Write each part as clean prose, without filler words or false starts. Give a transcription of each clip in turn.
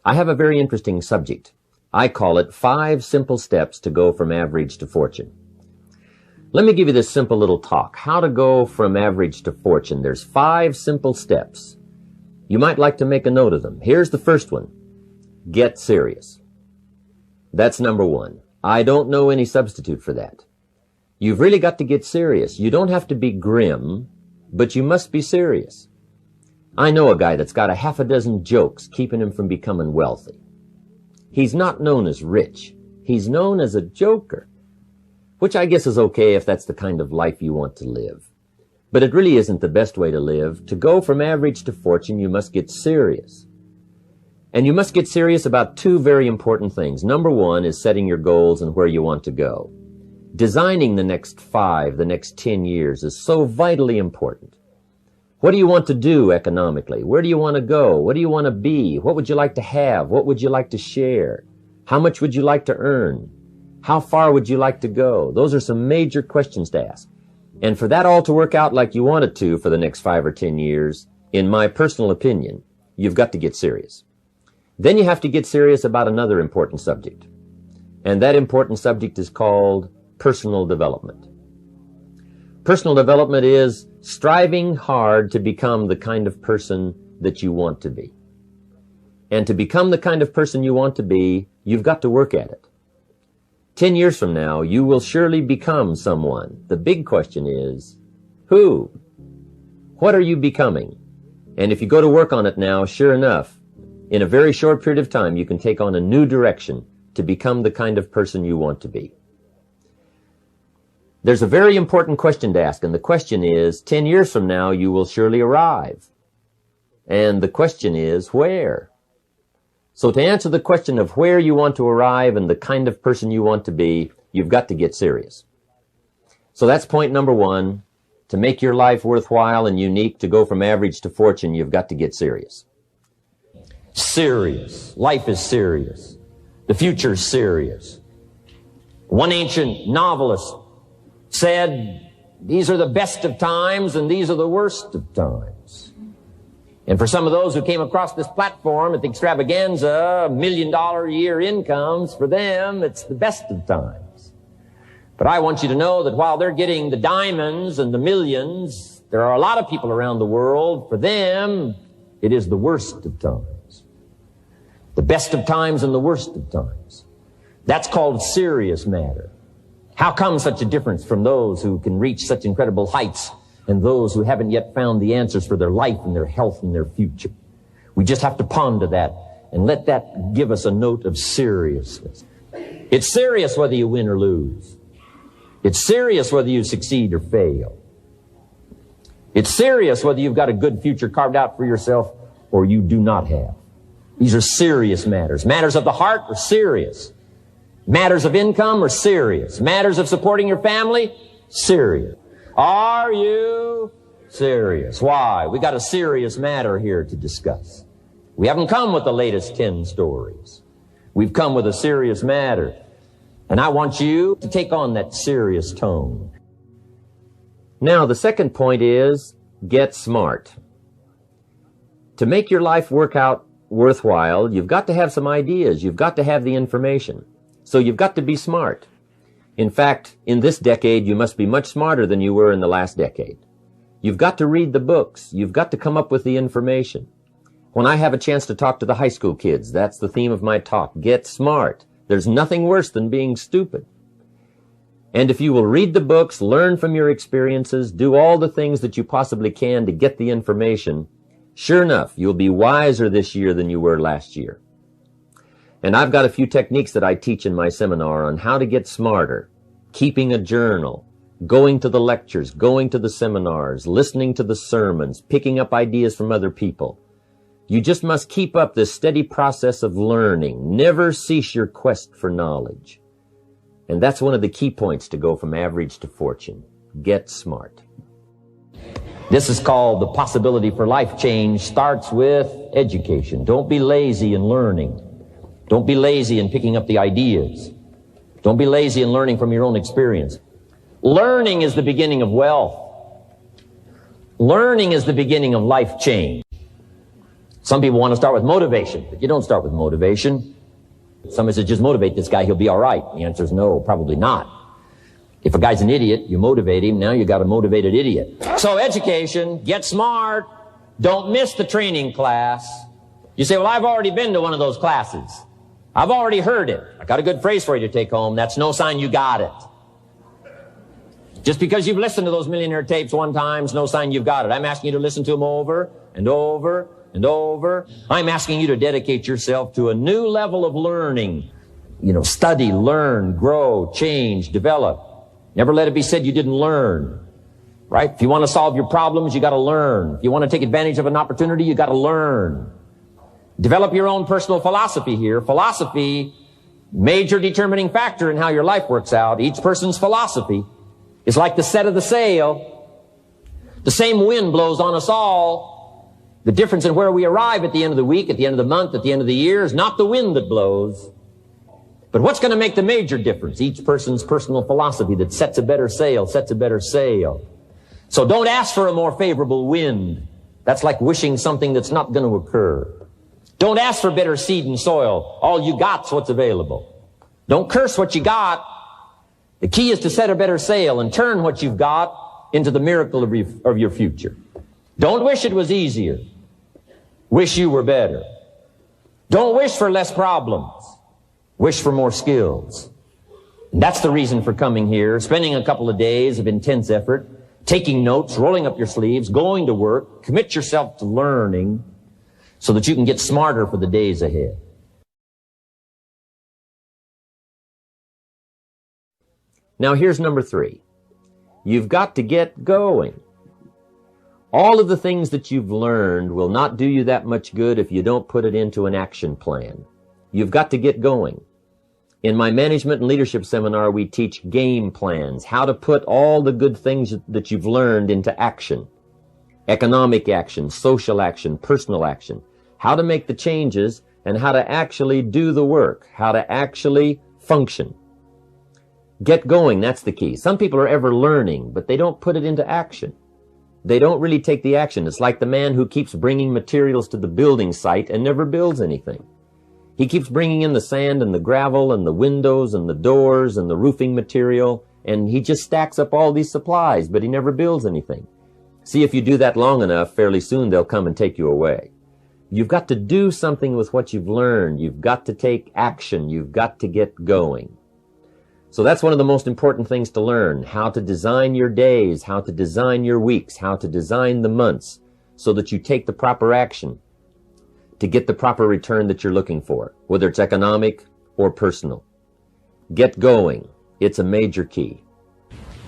I have a very interesting subject. I call it 5 simple steps to go from average to fortune. Let me give you this simple little talk. How to go from average to fortune. There's 5 simple steps. You might like to make a note of them. Here's the first one. Get serious. That's number 1. I don't know any substitute for that. You've really got to get serious. You don't have to be grim, but you must be serious. I know a guy that's got a half a dozen jokes keeping him from becoming wealthy. He's not known as rich. He's known as a joker, which I guess is okay if that's the kind of life you want to live. But it really isn't the best way to live. To go from average to fortune, you must get serious. And you must get serious about 2 very important things. Number 1 is setting your goals and where you want to go. Designing the next 5, the next 10 years is so vitally important. What do you want to do economically? Where do you want to go? What do you want to be? What would you like to have? What would you like to share? How much would you like to earn? How far would you like to go? Those are some major questions to ask. And for that all to work out like you want it to for the next 5 or 10 years, in my personal opinion, you've got to get serious. Then you have to get serious about another important subject. And that important subject is called personal development. Personal development is striving hard to become the kind of person that you want to be. And to become the kind of person you want to be, you've got to work at it. 10 years from now, you will surely become someone. The big question is, who? What are you becoming? And if you go to work on it now, sure enough, in a very short period of time, you can take on a new direction to become the kind of person you want to be. There's a very important question to ask, and the question is, 10 years from now, you will surely arrive. And the question is, where? So to answer the question of where you want to arrive and the kind of person you want to be, you've got to get serious. So that's point number 1. To make your life worthwhile and unique, to go from average to fortune, you've got to get serious. Serious. Life is serious. The future is serious. One ancient novelist said, these are the best of times and these are the worst of times. And for some of those who came across this platform at the extravaganza, $1 million a year incomes, for them, it's the best of times. But I want you to know that while they're getting the diamonds and the millions, there are a lot of people around the world, for them, it is the worst of times. The best of times and the worst of times. That's called serious matter. How come such a difference from those who can reach such incredible heights and those who haven't yet found the answers for their life and their health and their future? We just have to ponder that and let that give us a note of seriousness. It's serious whether you win or lose. It's serious whether you succeed or fail. It's serious whether you've got a good future carved out for yourself or you do not have. These are serious matters. Matters of the heart are serious. Matters of income are serious. Matters of supporting your family, serious. Are you serious? Why? We got a serious matter here to discuss. We haven't come with the latest 10 stories. We've come with a serious matter. And I want you to take on that serious tone. Now, the second point is, get smart. To make your life work out worthwhile, you've got to have some ideas. You've got to have the information. So you've got to be smart. In fact, in this decade, you must be much smarter than you were in the last decade. You've got to read the books. You've got to come up with the information. When I have a chance to talk to the high school kids, that's the theme of my talk. Get smart. There's nothing worse than being stupid. And if you will read the books, learn from your experiences, do all the things that you possibly can to get the information, sure enough, you'll be wiser this year than you were last year. And I've got a few techniques that I teach in my seminar on how to get smarter, keeping a journal, going to the lectures, going to the seminars, listening to the sermons, picking up ideas from other people. You just must keep up this steady process of learning. Never cease your quest for knowledge. And that's one of the key points to go from average to fortune. Get smart. This is called the possibility for life change starts with education. Don't be lazy in learning. Don't be lazy in picking up the ideas. Don't be lazy in learning from your own experience. Learning is the beginning of wealth. Learning is the beginning of life change. Some people want to start with motivation, but you don't start with motivation. Somebody says, just motivate this guy, he'll be all right. The answer is no, probably not. If a guy's an idiot, you motivate him, now you got a motivated idiot. So education, get smart. Don't miss the training class. You say, well, I've already been to one of those classes. I've already heard it. I got a good phrase for you to take home. That's no sign you got it. Just because you've listened to those millionaire tapes one time is no sign you've got it. I'm asking you to listen to them over and over and over. I'm asking you to dedicate yourself to a new level of learning. Study, learn, grow, change, develop. Never let it be said you didn't learn. Right? If you want to solve your problems, you got to learn. If you want to take advantage of an opportunity, you got to learn. Develop your own personal philosophy here. Philosophy, major determining factor in how your life works out. Each person's philosophy is like the set of the sail. The same wind blows on us all. The difference in where we arrive at the end of the week, at the end of the month, at the end of the year is not the wind that blows. But what's going to make the major difference? Each person's personal philosophy that sets a better sail, sets a better sail. So don't ask for a more favorable wind. That's like wishing something that's not going to occur. Don't ask for better seed and soil. All you got's what's available. Don't curse what you got. The key is to set a better sail and turn what you've got into the miracle of your future. Don't wish it was easier. Wish you were better. Don't wish for less problems. Wish for more skills. And that's the reason for coming here, spending a couple of days of intense effort, taking notes, rolling up your sleeves, going to work, commit yourself to learning so that you can get smarter for the days ahead. Now here's number 3. You've got to get going. All of the things that you've learned will not do you that much good if you don't put it into an action plan. You've got to get going. In my management and leadership seminar, we teach game plans, how to put all the good things that you've learned into action. Economic action, social action, personal action. How to make the changes and how to actually do the work, how to actually function. Get going, that's the key. Some people are ever learning, but they don't put it into action. They don't really take the action. It's like the man who keeps bringing materials to the building site and never builds anything. He keeps bringing in the sand and the gravel and the windows and the doors and the roofing material, and he just stacks up all these supplies, but he never builds anything. See, if you do that long enough, fairly soon they'll come and take you away. You've got to do something with what you've learned. You've got to take action. You've got to get going. So that's one of the most important things to learn, how to design your days, how to design your weeks, how to design the months, so that you take the proper action to get the proper return that you're looking for, whether it's economic or personal. Get going. It's a major key.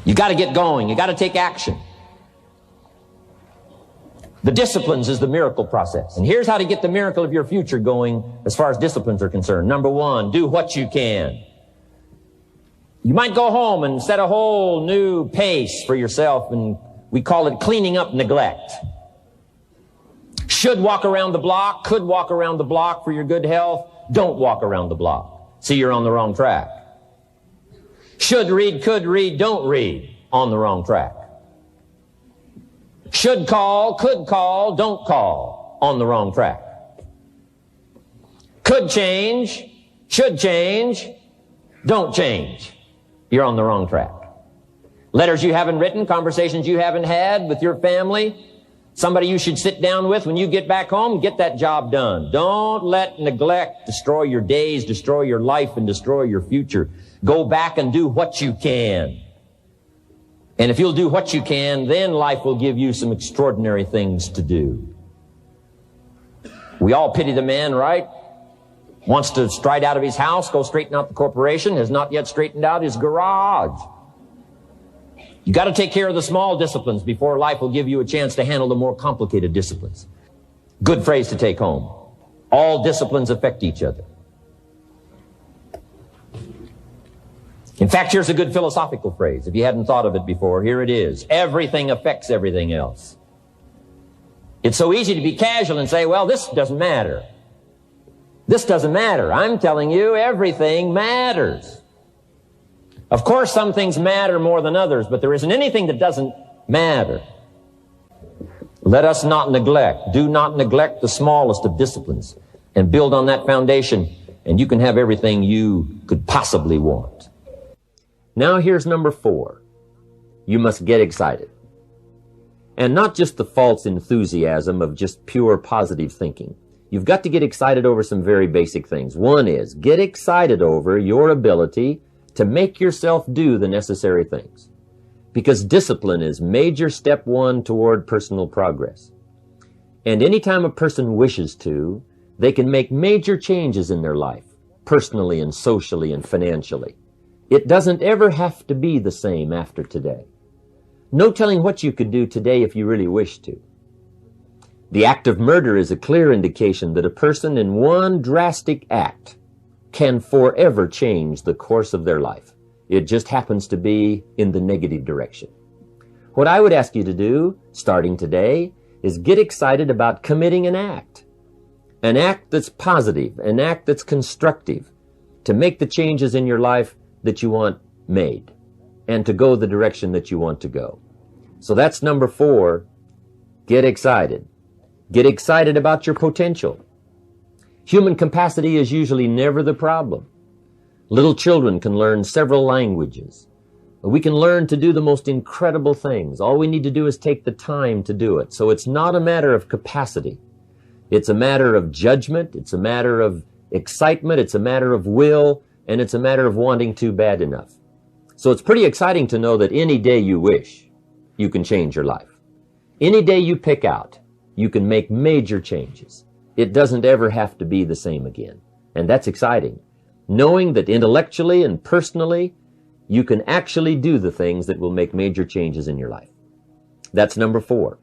You got to get going. You got to take action. The disciplines is the miracle process. And here's how to get the miracle of your future going as far as disciplines are concerned. Number 1, do what you can. You might go home and set a whole new pace for yourself, and we call it cleaning up neglect. Should walk around the block, could walk around the block for your good health. Don't walk around the block. See, you're on the wrong track. Should read, could read, don't read. On the wrong track. Should call, could call, don't call. On the wrong track. Could change, should change, don't change. You're on the wrong track. Letters you haven't written, conversations you haven't had with your family, somebody you should sit down with when you get back home, get that job done. Don't let neglect destroy your days, destroy your life, and destroy your future. Go back and do what you can. And if you'll do what you can, then life will give you some extraordinary things to do. We all pity the man, right? Wants to stride out of his house, go straighten out the corporation, has not yet straightened out his garage. You got to take care of the small disciplines before life will give you a chance to handle the more complicated disciplines. Good phrase to take home. All disciplines affect each other. In fact, here's a good philosophical phrase. If you hadn't thought of it before, here it is. Everything affects everything else. It's so easy to be casual and say, well, this doesn't matter. This doesn't matter. I'm telling you, everything matters. Of course, some things matter more than others, but there isn't anything that doesn't matter. Let us not neglect. Do not neglect the smallest of disciplines, and build on that foundation, and you can have everything you could possibly want. Now here's number 4. You must get excited. And not just the false enthusiasm of just pure positive thinking. You've got to get excited over some very basic things. One is, get excited over your ability to make yourself do the necessary things. Because discipline is major step 1 toward personal progress. And anytime a person wishes to, they can make major changes in their life, personally and socially and financially. It doesn't ever have to be the same after today. No telling what you could do today if you really wish to. The act of murder is a clear indication that a person in one drastic act can forever change the course of their life. It just happens to be in the negative direction. What I would ask you to do, starting today, is get excited about committing an act that's positive, an act that's constructive, to make the changes in your life that you want made, and to go the direction that you want to go. So that's number 4. Get excited. Get excited about your potential. Human capacity is usually never the problem. Little children can learn several languages. We can learn to do the most incredible things. All we need to do is take the time to do it. So it's not a matter of capacity. It's a matter of judgment. It's a matter of excitement. It's a matter of will. And it's a matter of wanting to bad enough. So it's pretty exciting to know that any day you wish, you can change your life. Any day you pick out, you can make major changes. It doesn't ever have to be the same again. And that's exciting. Knowing that intellectually and personally, you can actually do the things that will make major changes in your life. That's number 4.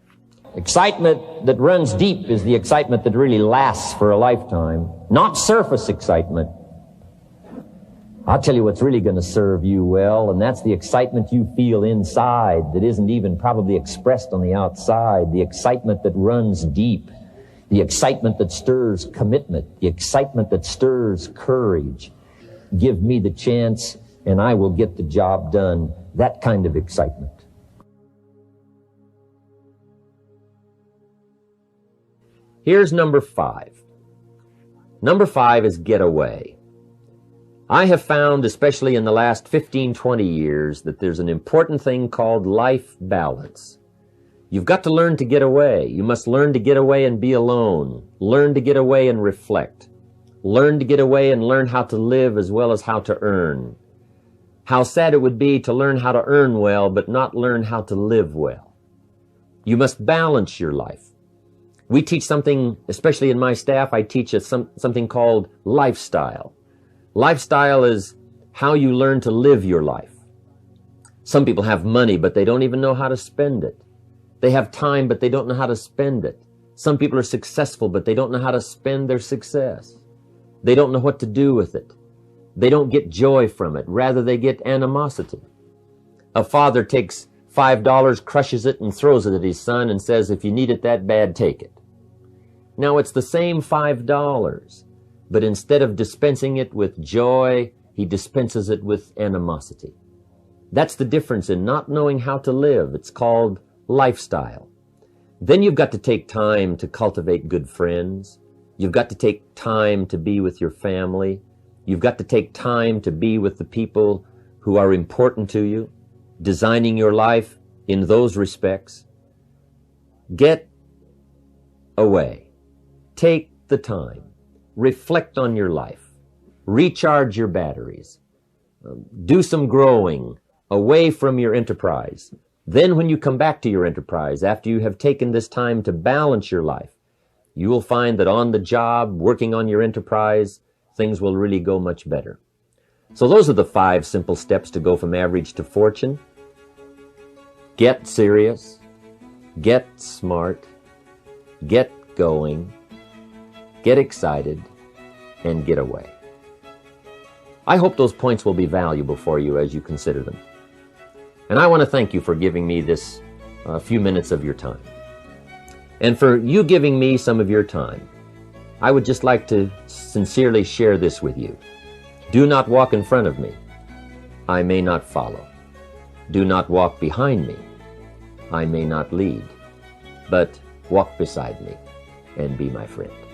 Excitement that runs deep is the excitement that really lasts for a lifetime, not surface excitement. I'll tell you what's really going to serve you well, and that's the excitement you feel inside that isn't even probably expressed on the outside, the excitement that runs deep, the excitement that stirs commitment, the excitement that stirs courage. Give me the chance, and I will get the job done. That kind of excitement. Here's number 5. Number 5 is get away. I have found, especially in the last 15, 20 years, that there's an important thing called life balance. You've got to learn to get away. You must learn to get away and be alone. Learn to get away and reflect. Learn to get away and learn how to live as well as how to earn. How sad it would be to learn how to earn well, but not learn how to live well. You must balance your life. We teach something, especially in my staff, I teach something called lifestyle. Lifestyle is how you learn to live your life. Some people have money, but they don't even know how to spend it. They have time, but they don't know how to spend it. Some people are successful, but they don't know how to spend their success. They don't know what to do with it. They don't get joy from it. Rather, they get animosity. A father takes $5, crushes it, and throws it at his son and says, if you need it that bad, take it. Now, it's the same $5. But instead of dispensing it with joy, he dispenses it with animosity. That's the difference in not knowing how to live. It's called lifestyle. Then you've got to take time to cultivate good friends. You've got to take time to be with your family. You've got to take time to be with the people who are important to you, designing your life in those respects. Get away. Take the time. Reflect on your life. Recharge your batteries. Do some growing away from your enterprise. Then when you come back to your enterprise, after you have taken this time to balance your life, you will find that on the job, working on your enterprise, things will really go much better. So those are the 5 simple steps to go from average to fortune. Get serious. Get smart. Get going. Get excited, and get away. I hope those points will be valuable for you as you consider them. And I want to thank you for giving me this few minutes of your time. And for you giving me some of your time, I would just like to sincerely share this with you. Do not walk in front of me. I may not follow. Do not walk behind me. I may not lead. But walk beside me and be my friend.